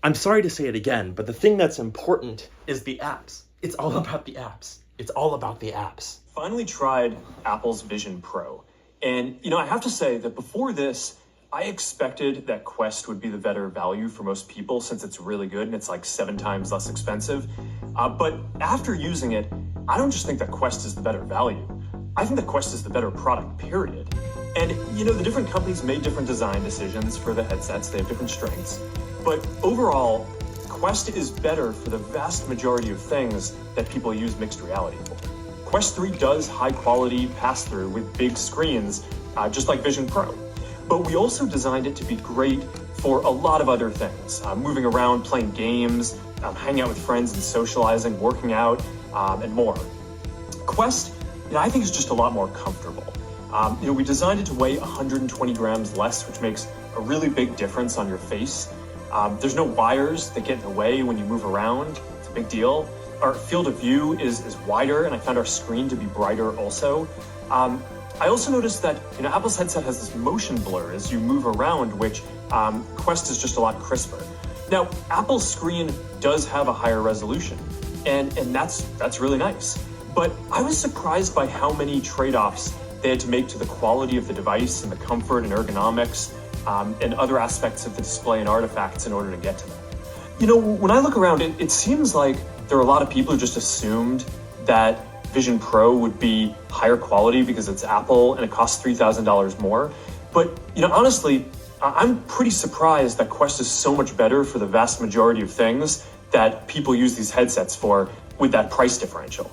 I'm sorry to say it again, but the thing that's important is the apps. It's all about the apps. It's all about the apps. Finally tried Apple's Vision Pro. And, I have to say that before this, I expected that Quest would be the better value for most people since it's really good and it's like 7 times less expensive. But after using it, I don't just think that Quest is the better value. I think that Quest is the better product, period. And, the different companies made different design decisions for the headsets. They have different strengths. But overall, Quest is better for the vast majority of things that people use mixed reality for. Quest 3 does high-quality pass-through with big screens, just like Vision Pro. But we also designed it to be great for a lot of other things. Moving around, playing games, hanging out with friends and socializing, working out, and more. Quest, I think is just a lot more comfortable. We designed it to weigh 120 grams less, which makes a really big difference on your face. There's no wires that get in the way when you move around. It's a big deal. Our field of view is wider, and I found our screen to be brighter also. I also noticed that Apple's headset has this motion blur as you move around, which Quest is just a lot crisper. Now, Apple's screen does have a higher resolution, and that's really nice. But I was surprised by how many trade-offs they had to make to the quality of the device and the comfort and ergonomics and other aspects of the display and artifacts in order to get to them. When I look around, it seems like there are a lot of people who just assumed that Vision Pro would be higher quality because it's Apple and it costs $3,000 more. But, honestly, I'm pretty surprised that Quest is so much better for the vast majority of things that people use these headsets for with that price differential.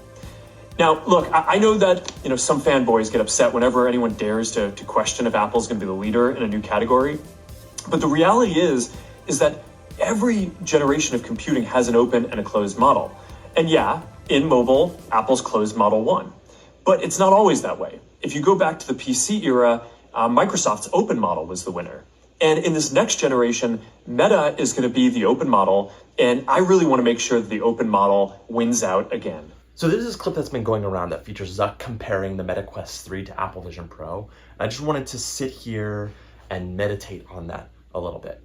Now, look, I know that, some fanboys get upset whenever anyone dares to question if Apple's going to be the leader in a new category. But the reality is that every generation of computing has an open and a closed model. And yeah, in mobile, Apple's closed model won. But it's not always that way. If you go back to the PC era, Microsoft's open model was the winner. And in this next generation, Meta is going to be the open model. And I really want to make sure that the open model wins out again. So there's this clip that's been going around that features Zuck comparing the Meta Quest 3 to Apple Vision Pro. I just wanted to sit here and meditate on that a little bit.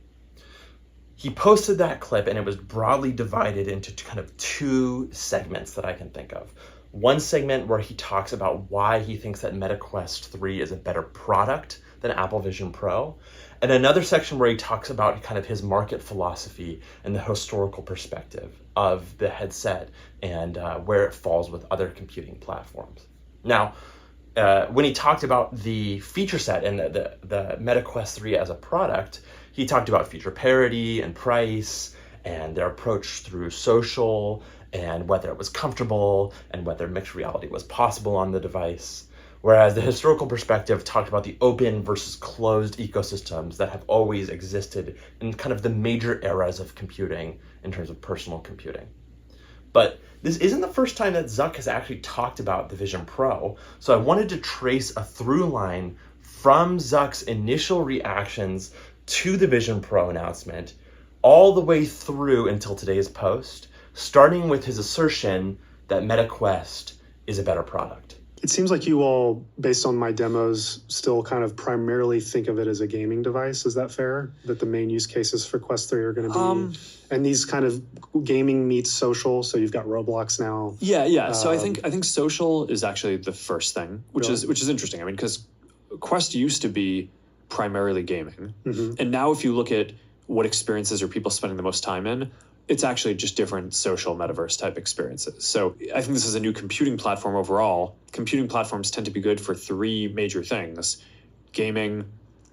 He posted that clip and it was broadly divided into kind of 2 segments that I can think of. One segment where he talks about why he thinks that Meta Quest 3 is a better product than Apple Vision Pro. And another section where he talks about kind of his market philosophy and the historical perspective of the headset and where it falls with other computing platforms. Now, when he talked about the feature set and the Meta Quest 3 as a product, he talked about feature parity and price and their approach through social and whether it was comfortable and whether mixed reality was possible on the device. Whereas the historical perspective talked about the open versus closed ecosystems that have always existed in kind of the major eras of computing in terms of personal computing. But this isn't the first time that Zuck has actually talked about the Vision Pro, so I wanted to trace a through line from Zuck's initial reactions to the Vision Pro announcement all the way through until today's post, starting with his assertion that Meta Quest is a better product. It seems like you all, based on my demos, still kind of primarily think of it as a gaming device. Is that fair? That the main use cases for Quest 3 are going to be, and these kind of gaming meets social. So you've got Roblox now. Yeah. So I think social is actually the first thing, which Really? is interesting. I mean, because Quest used to be primarily gaming, Mm-hmm. and now if you look at what experiences are people spending the most time in, it's actually just different social metaverse type experiences. So I think this is a new computing platform overall. Computing platforms tend to be good for 3 major things: gaming,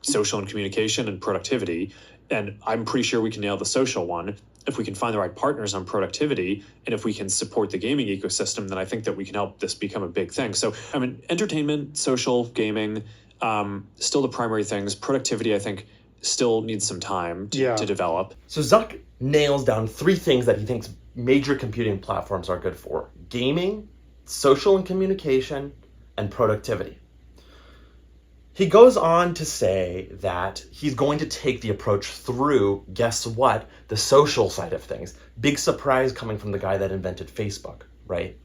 social and communication, and productivity. And I'm pretty sure we can nail the social one. If we can find the right partners on productivity, and if we can support the gaming ecosystem, then I think that we can help this become a big thing. So, I mean, entertainment, social, gaming, still the primary things. Productivity, I think, still needs some time to develop. So Zuck nails down 3 things that he thinks major computing platforms are good for: gaming, social and communication, and productivity. He goes on to say that he's going to take the approach through, guess what, the social side of things. Big surprise coming from the guy that invented Facebook, right?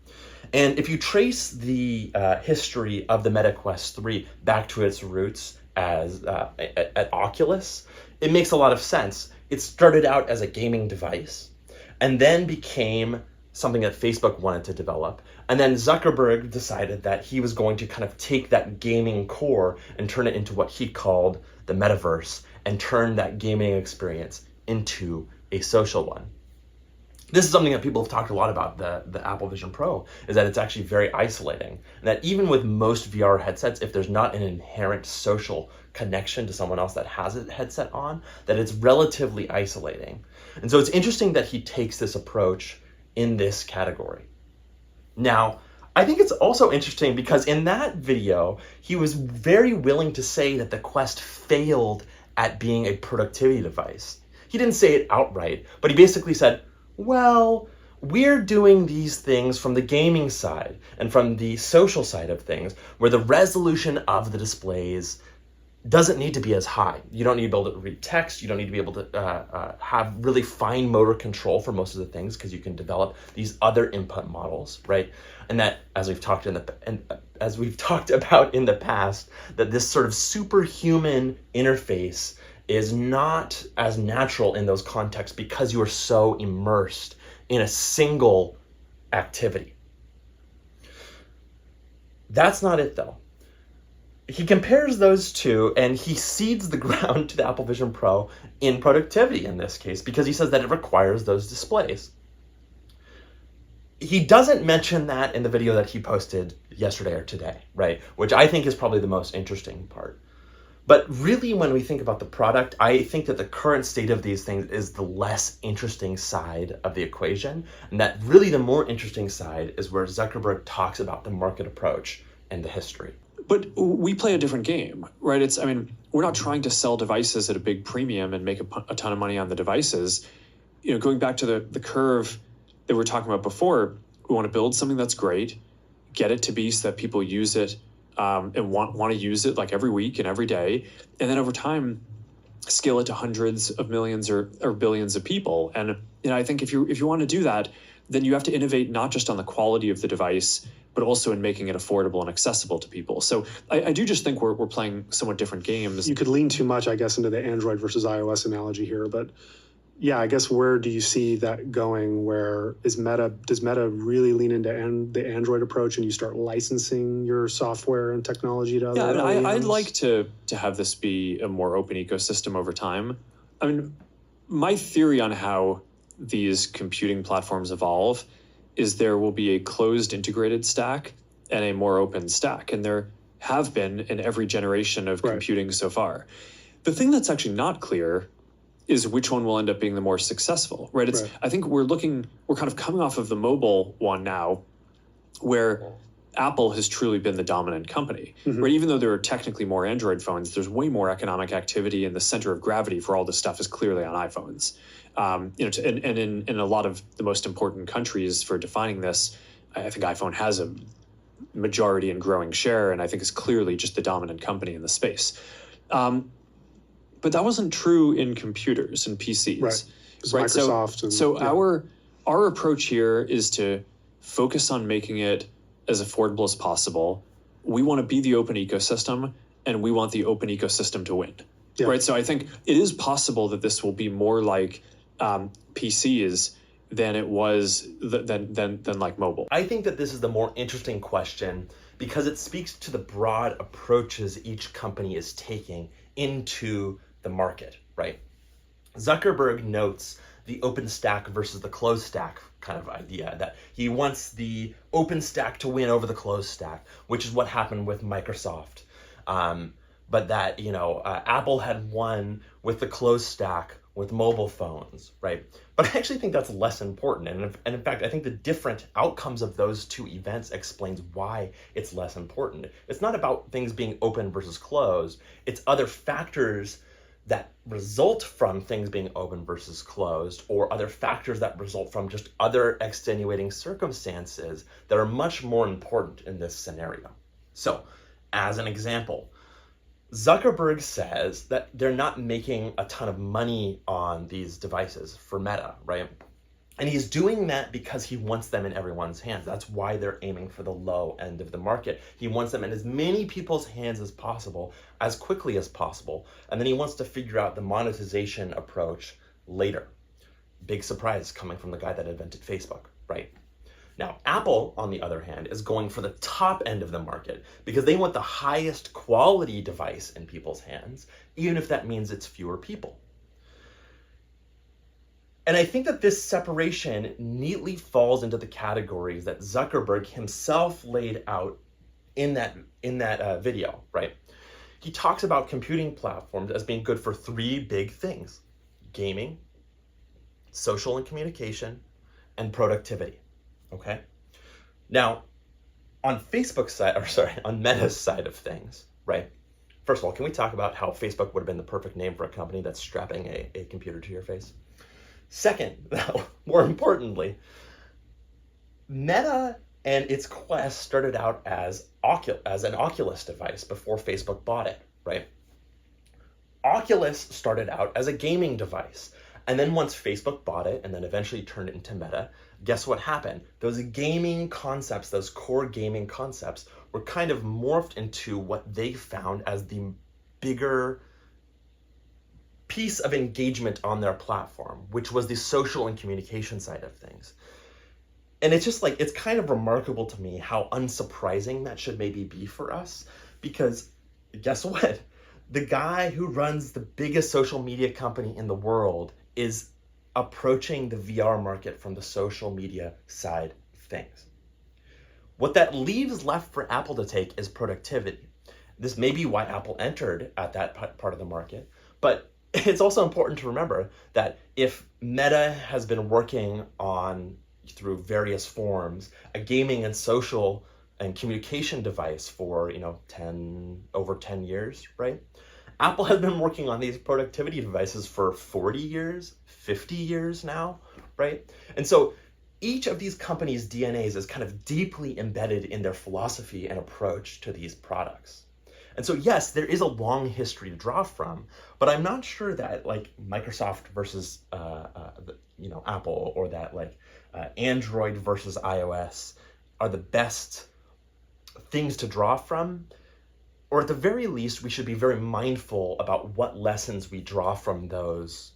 And if you trace the history of the Meta Quest 3 back to its roots as at Oculus, it makes a lot of sense. it started out as a gaming device and then became something that Facebook wanted to develop. And then Zuckerberg decided that he was going to kind of take that gaming core and turn it into what he called the metaverse and turn that gaming experience into a social one. This is something that people have talked a lot about, the Apple Vision Pro, is that it's actually very isolating. And that even with most VR headsets, if there's not an inherent social connection to someone else that has a headset on, that it's relatively isolating. And so it's interesting that he takes this approach in this category. Now, I think it's also interesting because in that video, he was very willing to say that the Quest failed at being a productivity device. He didn't say it outright, but he basically said, well, we're doing these things from the gaming side and from the social side of things, where the resolution of the displays doesn't need to be as high. You don't need to be able to read text. You don't need to be able to have really fine motor control for most of the things because you can develop these other input models, right? And that, as we've talked about in the past, that this sort of superhuman interface is not as natural in those contexts because you are so immersed in a single activity. That's not it though. He compares those two and he cedes the ground to the Apple Vision Pro in productivity in this case because he says that it requires those displays. He doesn't mention that in the video that he posted yesterday or today, right? Which I think is probably the most interesting part. But really, when we think about the product, I think that the current state of these things is the less interesting side of the equation. And that really the more interesting side is where Zuckerberg talks about the market approach and the history. But we play a different game, right? We're not trying to sell devices at a big premium and make a ton of money on the devices. Going back to the curve that we were talking about before, we want to build something that's great, get it to be so that people use it and want to use it like every week and every day. And then over time, scale it to hundreds of millions or billions of people. And I think if you want to do that, then you have to innovate not just on the quality of the device, but also in making it affordable and accessible to people. So I do just think we're playing somewhat different games. You could lean too much, I guess, into the Android versus iOS analogy here, but yeah, I guess where do you see that going? Does Meta really lean into the Android approach and you start licensing your software and technology to other OEMs? I'd like to have this be a more open ecosystem over time. My theory on how these computing platforms evolve is there will be a closed integrated stack and a more open stack. And there have been in every generation of computing so far. The thing that's actually not clear is which one will end up being the more successful, right? I think we're kind of coming off of the mobile one now, where Apple has truly been the dominant company, right? Even though there are technically more Android phones, there's way more economic activity, and the center of gravity for all this stuff is clearly on iPhones. And in a lot of the most important countries for defining this, I think iPhone has a majority and growing share, and I think is clearly just the dominant company in the space. But that wasn't true in computers and PCs. Right. Microsoft. So our approach here is to focus on making it as affordable as possible. We want to be the open ecosystem, and we want the open ecosystem to win. Yeah. Right. So I think it is possible that this will be more like PCs than it was than like mobile. I think that this is the more interesting question because it speaks to the broad approaches each company is taking into the market, right? Zuckerberg notes the open stack versus the closed stack kind of idea, that he wants the open stack to win over the closed stack, which is what happened with Microsoft. But that, Apple had won with the closed stack with mobile phones, right? But I actually think that's less important. And in fact, I think the different outcomes of those two events explains why it's less important. It's not about things being open versus closed. It's other factors that result from things being open versus closed, or other factors that result from just other extenuating circumstances that are much more important in this scenario. So, as an example, Zuckerberg says that they're not making a ton of money on these devices for Meta, right? And he's doing that because he wants them in everyone's hands. That's why they're aiming for the low end of the market. He wants them in as many people's hands as possible, as quickly as possible. And then he wants to figure out the monetization approach later. Big surprise coming from the guy that invented Facebook, right? Now, Apple, on the other hand, is going for the top end of the market because they want the highest quality device in people's hands, even if that means it's fewer people. And I think that this separation neatly falls into the categories that Zuckerberg himself laid out in that video, right? He talks about computing platforms as being good for three big things: gaming, social and communication, and productivity. Okay. Now, on Meta's side of things, right? First of all, can we talk about how Facebook would have been the perfect name for a company that's strapping a computer to your face? Second, more importantly, Meta and its Quest started out as an Oculus device before Facebook bought it, right? Oculus started out as a gaming device. And then once Facebook bought it and then eventually turned it into Meta, guess what happened? Those gaming concepts, those core gaming concepts, were kind of morphed into what they found as the bigger piece of engagement on their platform, which was the social and communication side of things. And it's just like, it's kind of remarkable to me how unsurprising that should maybe be for us, because guess what? The guy who runs the biggest social media company in the world is approaching the VR market from the social media side of things. What that leaves left for Apple to take is productivity. This may be why Apple entered at that part of the market, but it's also important to remember that if Meta has been working on, through various forms, a gaming and social and communication device for, over 10 years, right? Apple has been working on these productivity devices for 40 years, 50 years now, right? And so each of these companies' DNAs is kind of deeply embedded in their philosophy and approach to these products. And so, yes, there is a long history to draw from, but I'm not sure that like Microsoft versus Apple, or that Android versus iOS are the best things to draw from. Or at the very least, we should be very mindful about what lessons we draw from those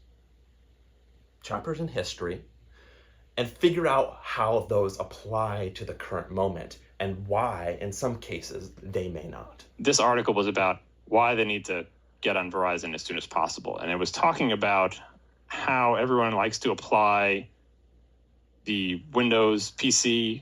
chapters in history and figure out how those apply to the current moment and why, in some cases, they may not. This article was about why they need to get on Verizon as soon as possible. And it was talking about how everyone likes to apply the Windows PC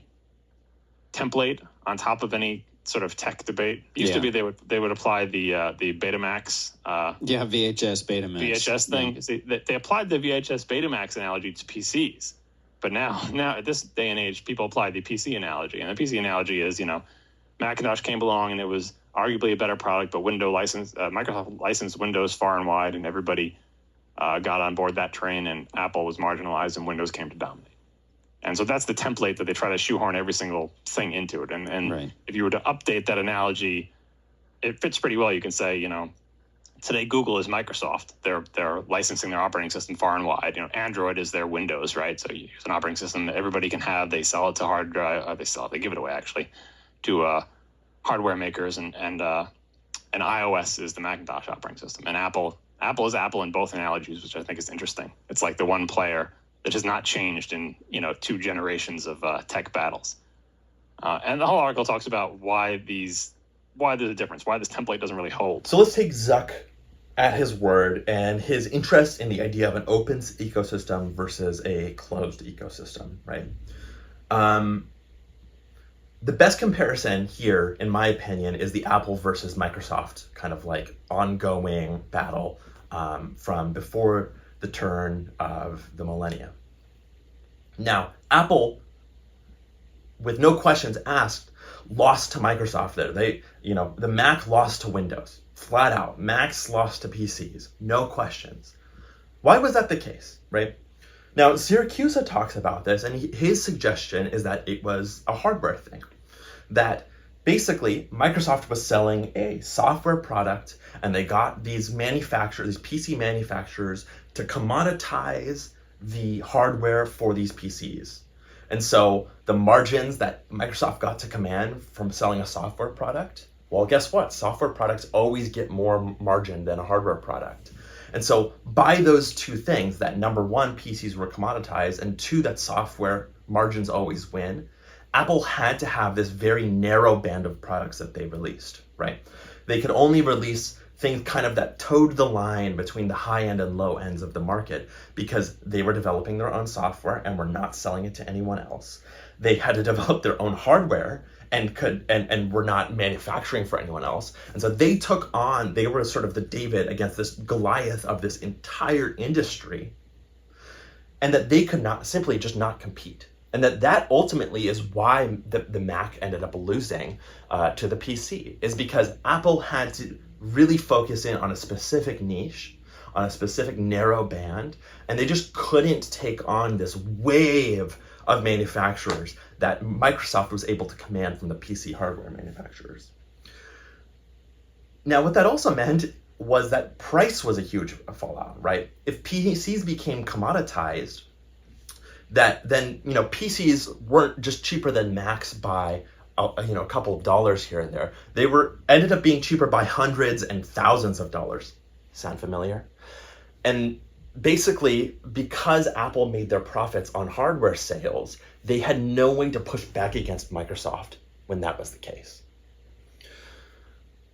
template on top of any sort of tech debate. It used to be they would apply the Betamax. VHS Betamax. VHS thing. Yeah. See, they applied the VHS Betamax analogy to PCs. But now at this day and age, people apply the PC analogy. And the PC analogy is, Macintosh came along and it was arguably a better product, but Microsoft licensed Windows far and wide, and everybody got on board that train, and Apple was marginalized and Windows came to dominate. And so that's the template that they try to shoehorn every single thing into it. And right. If you were to update that analogy, it fits pretty well. You can say, today Google is Microsoft. They're licensing their operating system far and wide. Android is their Windows, right? So you use an operating system that everybody can have. They sell it to hard drive. They give it away actually to hardware makers, and iOS is the Macintosh operating system. And Apple is Apple in both analogies, which I think is interesting. It's like the one player that has not changed in 2 generations of tech battles. And the whole article talks about why there's a difference, why this template doesn't really hold. So let's take Zuck at his word and his interest in the idea of an open ecosystem versus a closed ecosystem, right? The best comparison here, in my opinion, is the Apple versus Microsoft kind of like ongoing battle from before the turn of the millennium. Now, Apple, with no questions asked, lost to Microsoft there. The Mac lost to Windows, flat out. Macs lost to PCs, no questions. Why was that the case, right? Now, Siracusa talks about this, and his suggestion is that it was a hardware thing. That basically Microsoft was selling a software product, and they got these PC manufacturers, to commoditize the hardware for these PCs. And so the margins that Microsoft got to command from selling a software product, well, guess what? Software products always get more margin than a hardware product. And so by those two things, that number one, PCs were commoditized, and two, that software margins always win, Apple had to have this very narrow band of products that they released, right? They could only release things kind of that towed the line between the high end and low ends of the market because they were developing their own software and were not selling it to anyone else. They had to develop their own hardware and were not manufacturing for anyone else. And so they were sort of the David against this Goliath of this entire industry, and that they could not simply just not compete. And that ultimately is why the Mac ended up losing to the PC, is because Apple had to really focus in on a specific niche, on a specific narrow band, and they just couldn't take on this wave of manufacturers that Microsoft was able to command from the PC hardware manufacturers. Now, what that also meant was that price was a huge fallout, right? If PCs became commoditized, then PCs weren't just cheaper than Macs by a couple of dollars here and there. They ended up being cheaper by hundreds and thousands of dollars. Sound familiar? And basically, because Apple made their profits on hardware sales, they had no way to push back against Microsoft when that was the case.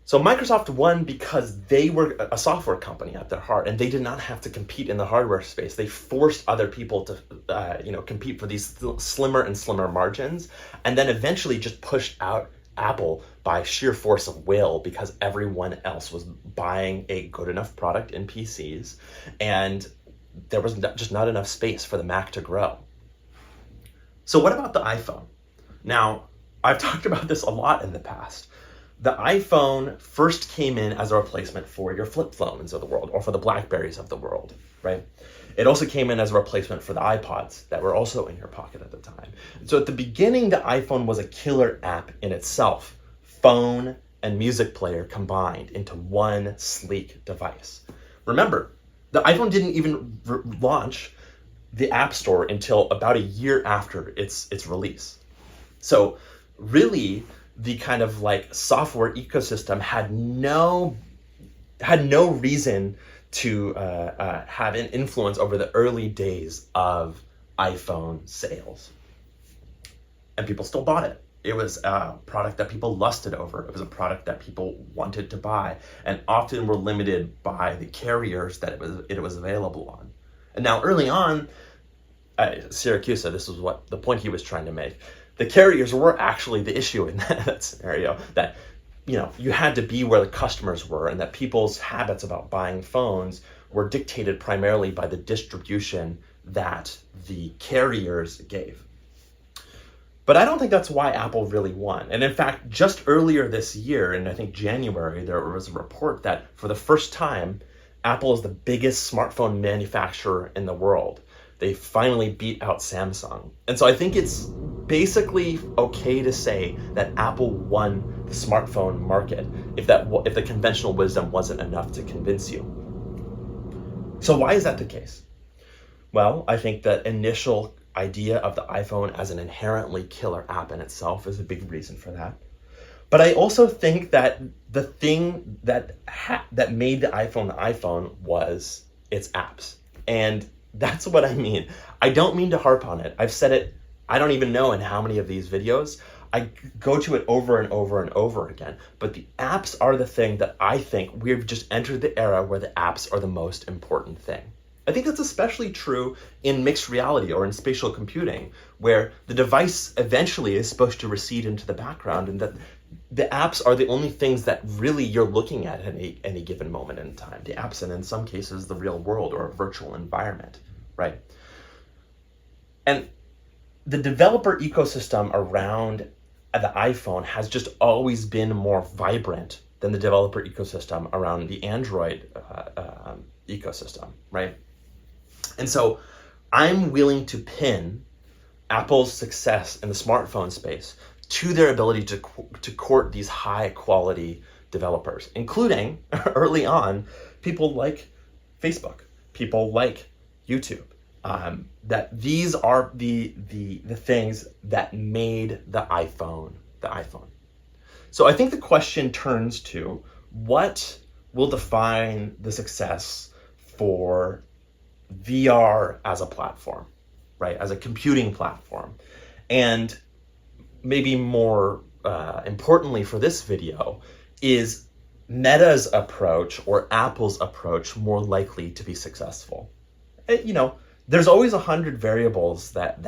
So Microsoft won because they were a software company at their heart, and they did not have to compete in the hardware space. They forced other people to, compete for these slimmer and slimmer margins, and then eventually just pushed out Apple by sheer force of will because everyone else was buying a good enough product in PCs, and there was just not enough space for the Mac to grow. So what about the iPhone? Now, I've talked about this a lot in the past. The iPhone first came in as a replacement for your flip phones of the world, or for the Blackberries of the world, right? It also came in as a replacement for the iPods that were also in your pocket at the time. So at the beginning, the iPhone was a killer app in itself, phone and music player combined into one sleek device. Remember, the iPhone didn't even launch the App Store until about a year after its release. So really, the kind of like software ecosystem had no reason to have an influence over the early days of iPhone sales. And people still bought it. It was a product that people lusted over. It was a product that people wanted to buy, and often were limited by the carriers that it was available on. And now early on, Syracuse, this was what the point he was trying to make. The carriers were actually the issue in that scenario, that you had to be where the customers were, and that people's habits about buying phones were dictated primarily by the distribution that the carriers gave. But I don't think that's why Apple really won. And in fact, just earlier this year, in I think January, there was a report that for the first time, Apple is the biggest smartphone manufacturer in the world. They finally beat out Samsung. And so I think it's basically okay to say that Apple won the smartphone market if the conventional wisdom wasn't enough to convince you. So why is that the case? Well, I think the initial idea of the iPhone as an inherently killer app in itself is a big reason for that. But I also think that the thing that made the iPhone was its apps. And that's what I mean. I don't mean to harp on it. I've said it, I don't even know in how many of these videos. I go to it over and over and over again. But the apps are the thing that I think we've just entered the era where the apps are the most important thing. I think that's especially true in mixed reality or in spatial computing, where the device eventually is supposed to recede into the background, and that the apps are the only things that really you're looking at any given moment in time. The apps, and in some cases, the real world or a virtual environment, right? And the developer ecosystem around the iPhone has just always been more vibrant than the developer ecosystem around the Android ecosystem, right? And so I'm willing to pin Apple's success in the smartphone space to their ability to court these high quality developers, including early on people like Facebook, people like YouTube. That these are the things that made the iPhone the iPhone. So I think the question turns to what will define the success for VR as a platform, right? As a computing platform. And maybe more importantly for this video, is Meta's approach or Apple's approach more likely to be successful? There's always 100 variables that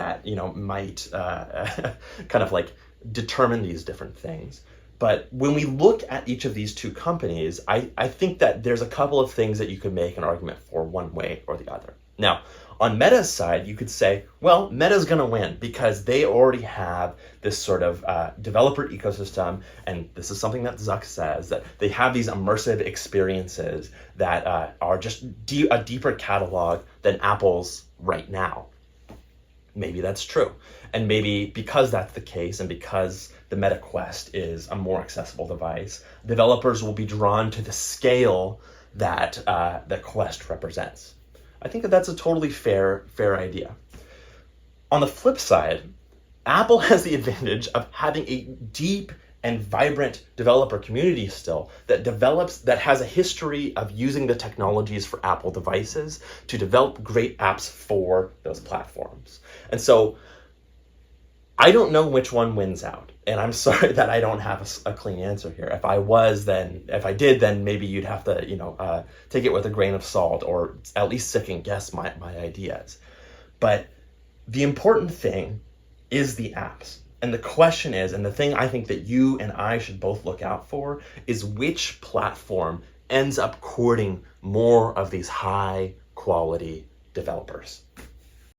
might kind of like determine these different things. But when we look at each of these two companies, I think that there's a couple of things that you could make an argument for one way or the other. Now, on Meta's side, you could say, well, Meta's going to win because they already have this sort of developer ecosystem, and this is something that Zuck says, that they have these immersive experiences that are just a deeper catalog than Apple's right now. Maybe that's true. And maybe because that's the case, and because the Meta Quest is a more accessible device, developers will be drawn to the scale that the Quest represents. I think that that's a totally fair idea. On the flip side, Apple has the advantage of having a deep and vibrant developer community still that has a history of using the technologies for Apple devices to develop great apps for those platforms. And so I don't know which one wins out. And I'm sorry that I don't have a clean answer here. If I did, then maybe you'd have to, take it with a grain of salt, or at least second guess my ideas. But the important thing is the apps. And the question is, and the thing I think that you and I should both look out for, is which platform ends up courting more of these high quality developers.